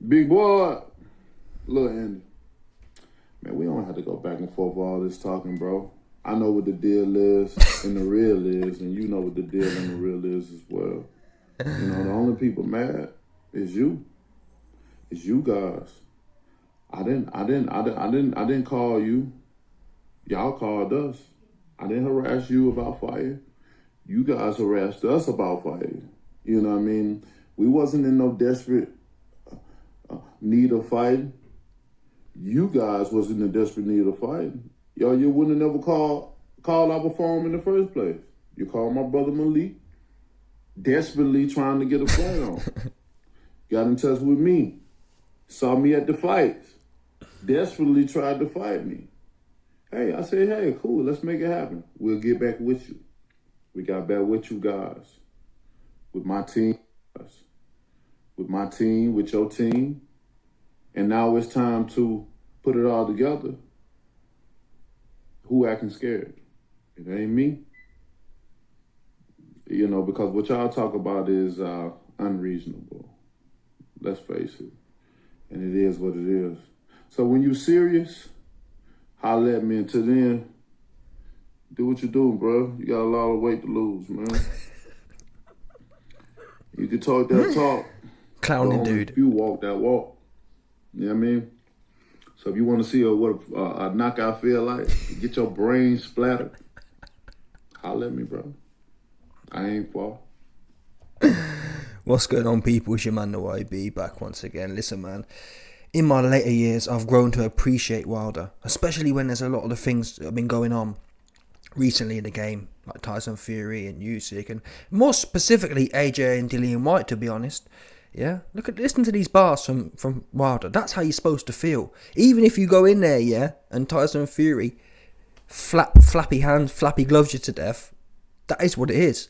Big boy, little Andy. Man, we don't have to go back and forth with all this talking, bro. I know what the deal is and the real is, and you know what the deal and the real is as well. You know, the only people mad is you. It's you guys. I didn't call you. Y'all called us. I didn't harass you about fire. You guys harassed us about fire. You know what I mean? We wasn't in no desperate need of fighting. You guys was in the desperate need of fighting. Y'all, you wouldn't have never called our phone in the first place. You called my brother Malik, desperately trying to get a fight on. Got in touch with me. Saw me at the fights. Desperately tried to fight me. Hey, I said, hey, cool, let's make it happen. We'll get back with you. We got back with you guys. With my team. With my team, with your team. And now it's time to put it all together. Who acting scared? It ain't me. You know, because what y'all talk about is unreasonable. Let's face it. And it is what it is. So when you serious, holler at me. Until then, do what you do, bro. You got a lot of weight to lose, man. You can talk that talk. Clowning dude. If you walk that walk. You know what I mean? So if you want to see what a knockout feel like, get your brain splattered, holler at me, bro. I ain't far. What's going on, people? It's your man, the YB, back once again. Listen, man. In my later years, I've grown to appreciate Wilder, especially when there's a lot of the things that have been going on recently in the game, like Tyson Fury and Usyk, and more specifically AJ and Dillian White, to be honest. Yeah, listen to these bars from Wilder. That's how you're supposed to feel. Even if you go in there, yeah, and Tyson Fury flappy hands, flappy gloves you to death, that is what it is.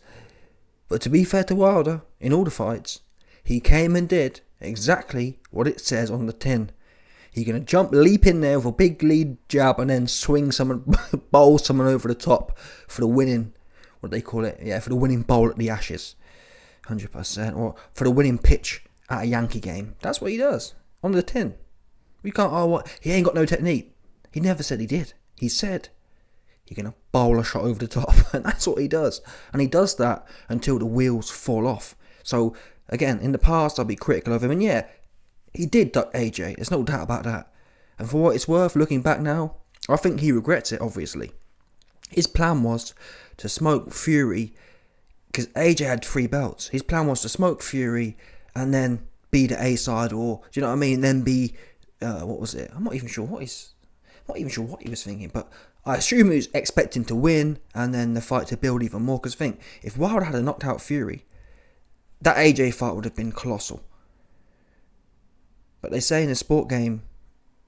But to be fair to Wilder, in all the fights, he came and did exactly what it says on the tin. He's going to leap in there with a big lead jab and then bowl someone over the top for the winning, what do they call it? Yeah, for the winning bowl at the Ashes. 100%. Or for the winning pitch at a Yankee game. That's what he does. On the tin. We can't, he ain't got no technique. He never said he did. He said he's going to bowl a shot over the top. And that's what he does. And he does that until the wheels fall off. So, again, in the past, I'll be critical of him. And yeah, he did duck AJ. There's no doubt about that. And for what it's worth, looking back now, I think he regrets it, obviously. His plan was to smoke Fury, because AJ had 3 belts. His plan was to smoke Fury and then be the A side, or do you know what I mean? Then be what was it? I'm not even sure what he was thinking, but I assume he was expecting to win and then the fight to build even more. Because think, if Wilder had knocked out Fury, that AJ fight would have been colossal. But they say in a sport game,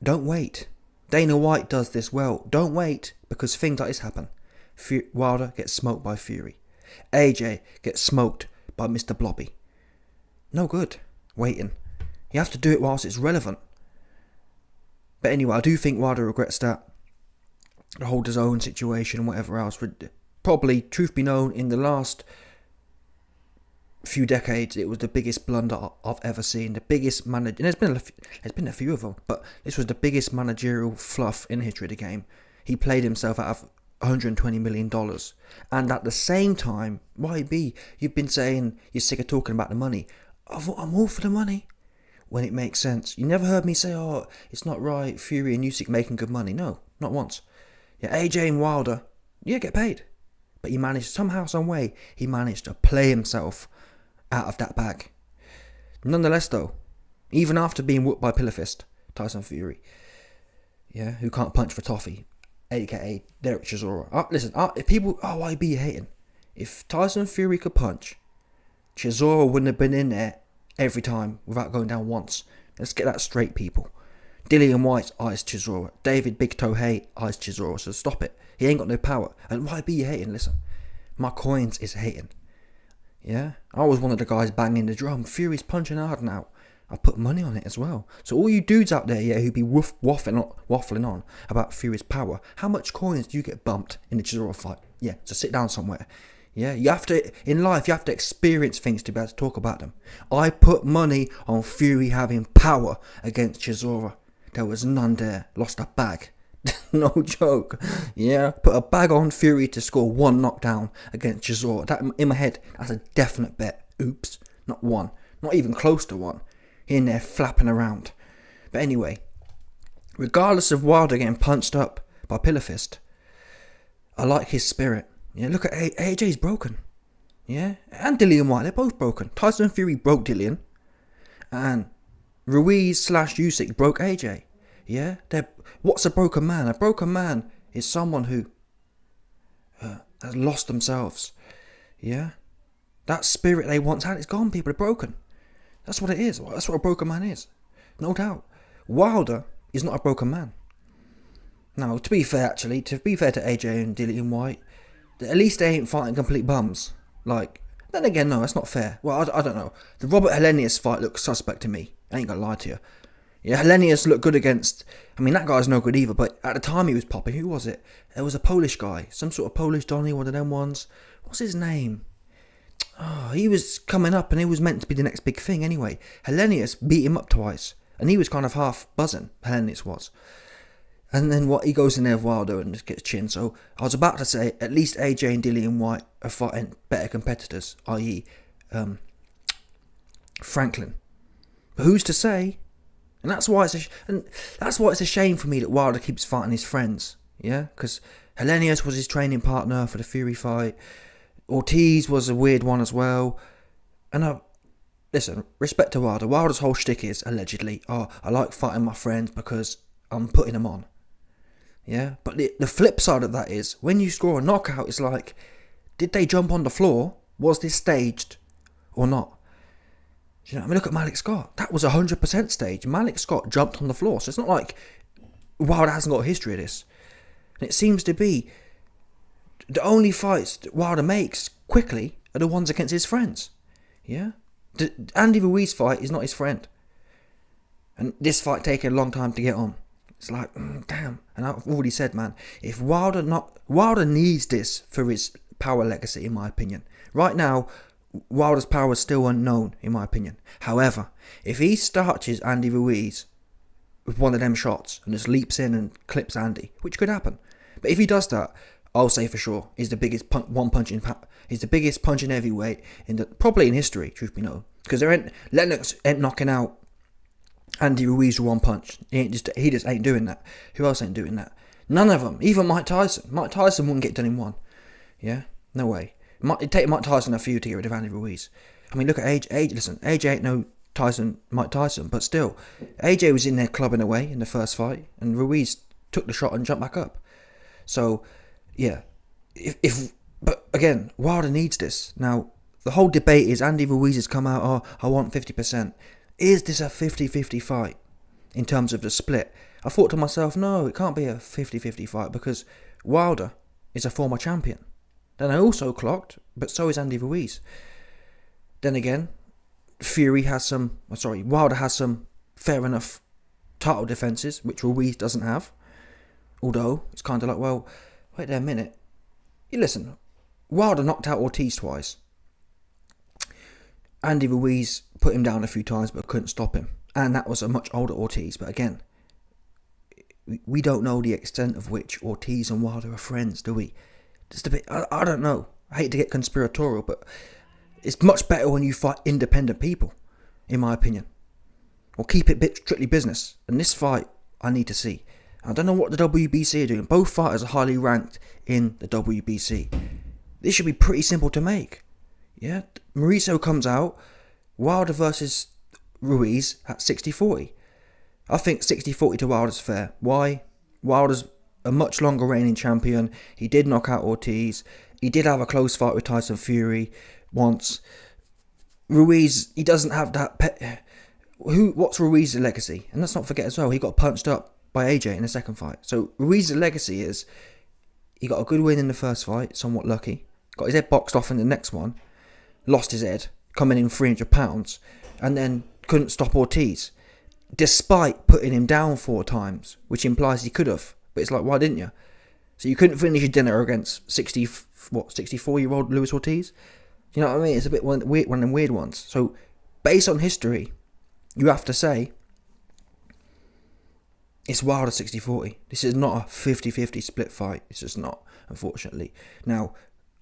don't wait. Dana White does this well. Don't wait, because things like this happen. Wilder gets smoked by Fury. AJ gets smoked by Mr. Blobby. No good waiting. You have to do it whilst it's relevant. But anyway, I do think Wilder regrets that. The whole DAZN situation and whatever else. Probably, truth be known, in the last few decades, it was the biggest blunder I've ever seen. The biggest and there's been a few of them, but this was the biggest managerial fluff in the history of the game. He played himself out of $120 million. And at the same time, YB, you've been saying you're sick of talking about the money. I'm all for the money when it makes sense. You never heard me say, oh, it's not right, Fury and Usyk making good money. No, not once. Yeah, AJ and Wilder, yeah, get paid. But he managed, somehow, some way, he managed to play himself out of that bag. Nonetheless, though, even after being whooped by Pillar Fist, Tyson Fury, yeah, who can't punch for toffee, aka Derek Chisora. Listen, if people, YB, you're hating. If Tyson Fury could punch, Chisora wouldn't have been in there every time without going down once. Let's get that straight, people. Dillian White eyes Chisora. David Big Toe Hay eyes Chisora. So stop it. He ain't got no power. And YB, you hating? Listen, my coins is hating. Yeah, I was one of the guys banging the drum. Fury's punching hard now. I put money on it as well. So all you dudes out there, yeah, who be waffling on about Fury's power, how much coins do you get bumped in the Chisora fight? Yeah, so sit down somewhere. Yeah, in life, you have to experience things to be able to talk about them. I put money on Fury having power against Chisora. There was none there. Lost a bag. No joke. Yeah, put a bag on Fury to score 1 knockdown against Chisora. That, in my head, that's a definite bet. Oops, not 1. Not even close to 1. In there flapping around. But anyway, regardless of Wilder getting punched up by Pillar Fist, I like his spirit. Yeah, look at AJ's broken. Yeah, and Dillian White, they're both broken. Tyson Fury broke Dillian, and Ruiz / Usyk broke AJ. Yeah, what's a broken man? A broken man is someone who has lost themselves. Yeah, that spirit they once had is gone. People are broken. That's what it is. That's what a broken man is, no doubt. Wilder is not a broken man. Now, to be fair to AJ and Dillian White, at least they ain't fighting complete bums. Like, then again, no, that's not fair. Well, I don't know. The Robert Helenius fight looks suspect to me. I ain't gonna lie to you. Yeah, Helenius looked good against... I mean, that guy's no good either, but at the time he was popping, who was it? There was a Polish guy. Some sort of Polish Donny, one of them ones. What's his name? Oh, he was coming up and he was meant to be the next big thing anyway. Helenius beat him up twice. And he was kind of half buzzing, Helenius was. And then he goes in there with Wilder and just gets chin. So I was about to say, at least AJ and Dillian White are fighting better competitors, i.e. Franklin. But who's to say? And that's why it's a shame for me that Wilder keeps fighting his friends. Yeah, because Helenius was his training partner for the Fury fight. Ortiz was a weird one as well. And listen, respect to Wilder. Wilder's whole shtick is, allegedly, I like fighting my friends because I'm putting them on. Yeah, but the flip side of that is, when you score a knockout, it's like, did they jump on the floor? Was this staged or not? You know, I mean, look at Malik Scott. That was 100% staged. Malik Scott jumped on the floor. So it's not like Wilder hasn't got a history of this. And it seems to be the only fights that Wilder makes quickly are the ones against his friends. Yeah? The Andy Ruiz fight is not his friend. And this fight taking a long time to get on. It's like, damn. And I've already said, man, if Wilder needs this for his power legacy, in my opinion. Right now, Wilder's power is still unknown, in my opinion. However, if he starches Andy Ruiz with one of them shots and just leaps in and clips Andy, which could happen, but if he does that, I'll say for sure he's the biggest he's the biggest punching heavyweight probably in history, truth be known, because Lennox ain't knocking out Andy Ruiz with one punch. He just ain't doing that. Who else ain't doing that? None of them. Even Mike Tyson. Mike Tyson wouldn't get done in one. Yeah, no way. It'd take Mike Tyson a few to get rid of Andy Ruiz. I mean, look at AJ. Listen, AJ ain't no Mike Tyson, but still, AJ was in there clubbing away in the first fight, and Ruiz took the shot and jumped back up. So, yeah, but again, Wilder needs this. Now, the whole debate is Andy Ruiz has come out, I want 50%. Is this a 50-50 fight in terms of the split? I thought to myself, no, it can't be a 50-50 fight because Wilder is a former champion. Then I also clocked, but so is Andy Ruiz. Then again, Wilder has some fair enough title defences, which Ruiz doesn't have. Although, it's kind of like, well, wait there a minute. You listen, Wilder knocked out Ortiz twice. Andy Ruiz put him down a few times but couldn't stop him. And that was a much older Ortiz. But again, we don't know the extent of which Ortiz and Wilder are friends, do we? Just a bit, I don't know. I hate to get conspiratorial, but it's much better when you fight independent people, in my opinion. Or keep it strictly business. And this fight, I need to see. I don't know what the WBC are doing. Both fighters are highly ranked in the WBC. This should be pretty simple to make. Yeah, Mauricio comes out, Wilder versus Ruiz at 60-40. I think 60-40 to Wilder's fair. Why? Wilder's a much longer reigning champion. He did knock out Ortiz. He did have a close fight with Tyson Fury once. Ruiz, he doesn't have that... What's Ruiz's legacy? And let's not forget as well, he got punched up by AJ in the second fight. So Ruiz's legacy is he got a good win in the first fight, somewhat lucky. Got his head boxed off in the next one. Lost his head, coming in 300 pounds, and then couldn't stop Ortiz, despite putting him down 4 times, which implies he could have. But it's like, why didn't you? So you couldn't finish your dinner against 64-year-old Luis Ortiz? You know what I mean? It's a bit one of them weird ones. So, based on history, you have to say it's Wilder 60-40. This is not a 50-50 split fight. It's just not, unfortunately. Now,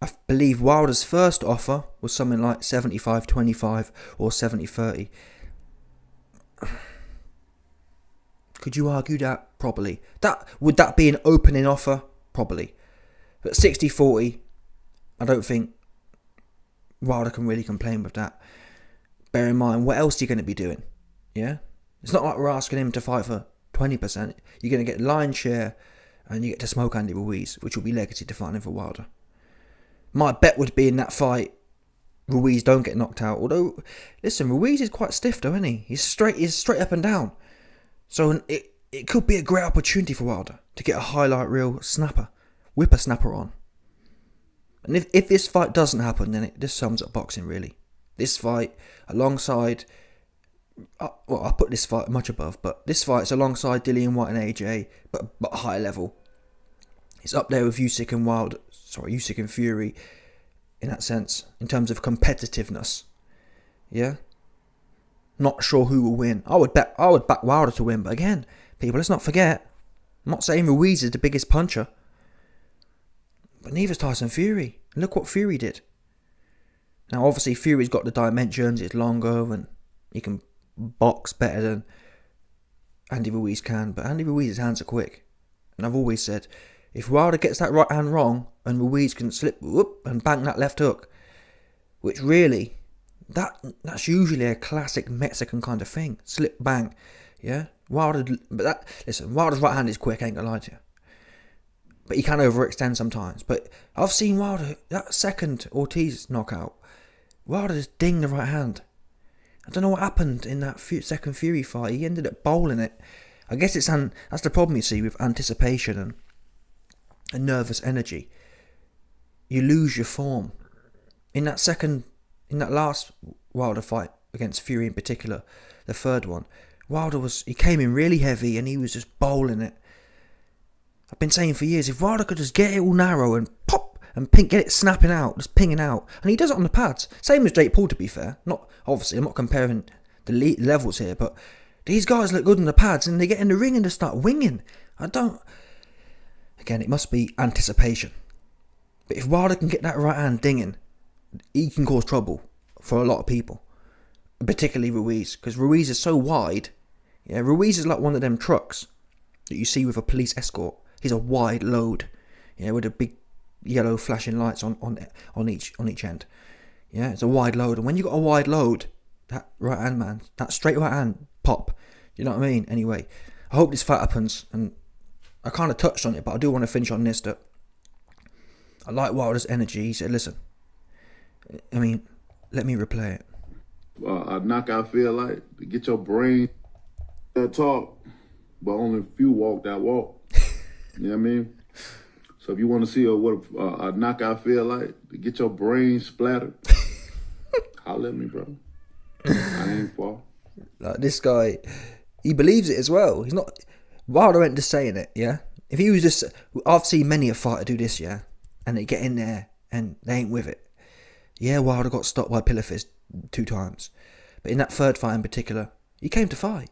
I believe Wilder's first offer was something like 75-25 or 70-30. Could you argue that? Probably. Would that be an opening offer? Probably. But 60-40, I don't think Wilder can really complain with that. Bear in mind, what else are you going to be doing? Yeah? It's not like we're asking him to fight for 20%. You're going to get lion's share and you get to smoke Andy Ruiz, which will be legacy defining for Wilder. My bet would be in that fight, Ruiz don't get knocked out. Although, listen, Ruiz is quite stiff though, isn't he? He's straight up and down. So it could be a great opportunity for Wilder to get a highlight reel whippersnapper on. And if this fight doesn't happen, then it just sums up boxing, really. This fight, alongside... Well, I put this fight much above, but this fight's alongside Dillian White and AJ, but higher level. It's up there with Usyk and Fury, in that sense, in terms of competitiveness. Yeah? Not sure who will win. I would back Wilder to win, but again, people, let's not forget, I'm not saying Ruiz is the biggest puncher, but neither's Tyson Fury. Look what Fury did. Now, obviously, Fury's got the dimensions, it's longer, and he can box better than Andy Ruiz can, but Andy Ruiz's hands are quick. And I've always said, if Wilder gets that right hand wrong, and Ruiz can slip and bang that left hook, which really, that's usually a classic Mexican kind of thing. Slip, bang. Yeah? Wilder's right hand is quick, I ain't gonna lie to you. But he can overextend sometimes. But I've seen Wilder, that second Ortiz knockout, Wilder just dinged the right hand. I don't know what happened in that second Fury fight. He ended up bowling it. I guess that's the problem you see with anticipation and nervous energy. You lose your form. In that last Wilder fight against Fury in particular, the third one, he came in really heavy and he was just bowling it. I've been saying for years, if Wilder could just get it all narrow and pop and get it snapping out, just pinging out, and he does it on the pads. Same as Jake Paul, to be fair. Obviously, I'm not comparing the levels here, but these guys look good on the pads and they get in the ring and just start winging. Again, it must be anticipation. But if Wilder can get that right hand dinging, he can cause trouble for a lot of people, particularly Ruiz, because Ruiz is so wide. Yeah, Ruiz is like one of them trucks that you see with a police escort. He's a wide load, yeah, with a big yellow flashing lights on each end. Yeah, it's a wide load, and when you got a wide load, that right hand man, that straight right hand pop. You know what I mean? Anyway, I hope this fight happens, and I kind of touched on it, but I do want to finish on this. That I like Wilder's energy. He said, "Listen, I mean, let me replay it." A knockout feel like to get your brain that talk, but only a few walk that walk. You know what I mean? So if you want to see what a knockout feel like to get your brain splattered, holler at me, bro. I ain't far. Like this guy, he believes it as well. He's not. Wilder ain't just saying it, yeah. If he was just, I've seen many a fighter do this, yeah, and they get in there and they ain't with it. Yeah, Wilder got stopped by pillar fist 2 times, but in that third fight in particular, he came to fight.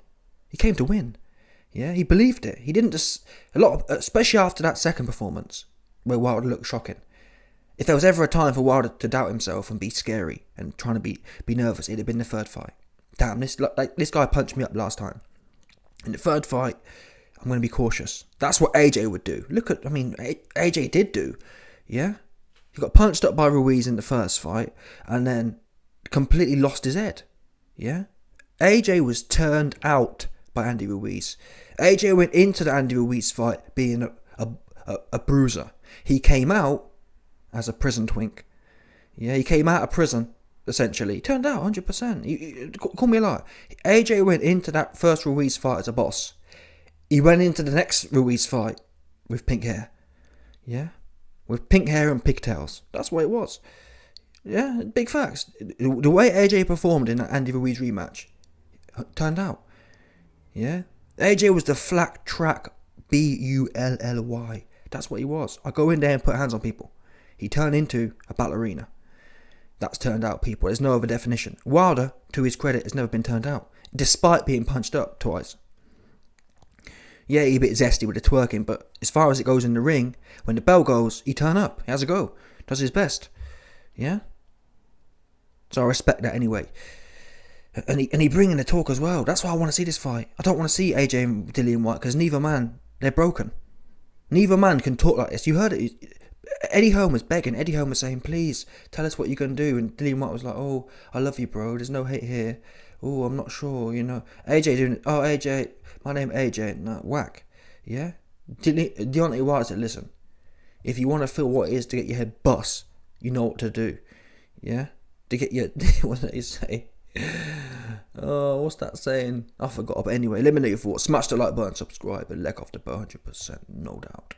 He came to win. Yeah, he believed it. He didn't just especially after that second performance where Wilder looked shocking. If there was ever a time for Wilder to doubt himself and be scary and trying to be nervous, it'd have been the third fight. Damn, this guy punched me up last time. In the third fight, I'm going to be cautious. That's what AJ would do. AJ did do. Yeah? He got punched up by Ruiz in the first fight and then completely lost his head. Yeah? AJ was turned out by Andy Ruiz. AJ went into the Andy Ruiz fight being a bruiser. He came out as a prison twink. Yeah, he came out of prison, essentially. He turned out 100%. Call me a liar. AJ went into that first Ruiz fight as a boss. He went into the next Ruiz fight with pink hair. Yeah? With pink hair and pigtails. That's what it was. Yeah, big facts. The way AJ performed in that Andy Ruiz rematch turned out. Yeah? AJ was the flat track Bully. That's what he was. I go in there and put hands on people. He turned into a ballerina. That's turned out people. There's no other definition. Wilder, to his credit, has never been turned out, despite being punched up twice. Yeah, he's a bit zesty with the twerking, but as far as it goes in the ring, when the bell goes, he turn up. He has a go. Does his best. Yeah? So I respect that anyway. And he bring in the talk as well. That's why I want to see this fight. I don't want to see AJ and Dillian White, because neither man, they're broken. Neither man can talk like this. You heard it. Eddie Hearn was begging. Eddie Hearn was saying, please, tell us what you're going to do. And Dillian White was like, oh, I love you, bro. There's no hate here. Oh, I'm not sure, you know. AJ doing it. Oh, AJ, my name AJ. No, whack. Yeah? Deontay Wilder said, listen, if you want to feel what it is to get your head bust, you know what to do. Yeah? To get your... What did he say? Oh, what's that saying? I forgot. But anyway, let me know your thoughts. Smash the like button, subscribe, and leg off the bar 100%. No doubt.